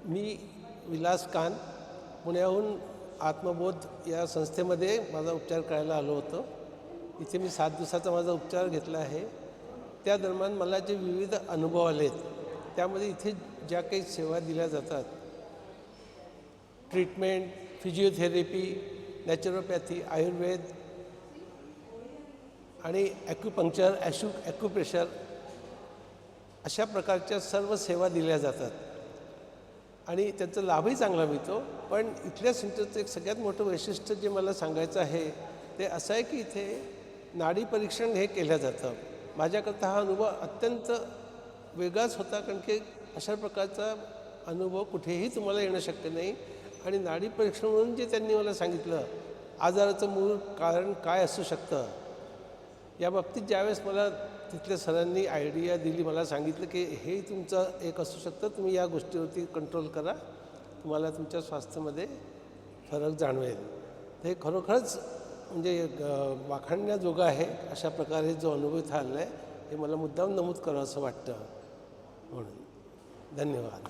मी विलास कान पुण्याहून आत्मबोध या संस्थेमध्ये माझा उपचार करायला आलो होतो। इथे मी 7 दिवसाचा माझा उपचार घेतला आहे। त्या दरम्यान मला जे विविध अनुभव आलेत त्यामध्ये इथे ज्या काही सेवा दिल्या जातात, ट्रीटमेंट, फिजिओथेरपी, नॅचरोपॅथी, आयुर्वेद आणि ॲक्युपंक्चर, ॲक्युप्रेशर अशा प्रकारच्या सर्व सेवा दिल्या जातात आणि त्याचा लाभही चांगला मिळतो। पण इथल्या सेंटरचं एक सगळ्यात मोठं वैशिष्ट्य जे मला सांगायचं आहे ते असं आहे की इथे नाडी परीक्षण हे केलं जातं। माझ्याकरता हा अनुभव अत्यंत वेगळाच होता, कारण की अशा प्रकारचा अनुभव कुठेही तुम्हाला येणं शक्य नाही। आणि नाडी परीक्षण म्हणून जे त्यांनी मला सांगितलं, आजाराचं मूळ कारण काय असू शकतं, या बाबतीत ज्यावेळेस मला तिथल्या सरांनी आयडिया दिली, मला सांगितलं की हे तुमचं एक असू शकतं, तुम्ही या गोष्टीवरती कंट्रोल करा, तुम्हाला तुमच्या स्वास्थ्यामध्ये फरक जाणवेल। ते खरोखरच म्हणजे वाखाणण्याजोगं आहे। अशा प्रकारे जो अनुभव इथं आला आहे हे मला मुद्दाम नमूद करावं असं वाटतं। म्हणून धन्यवाद।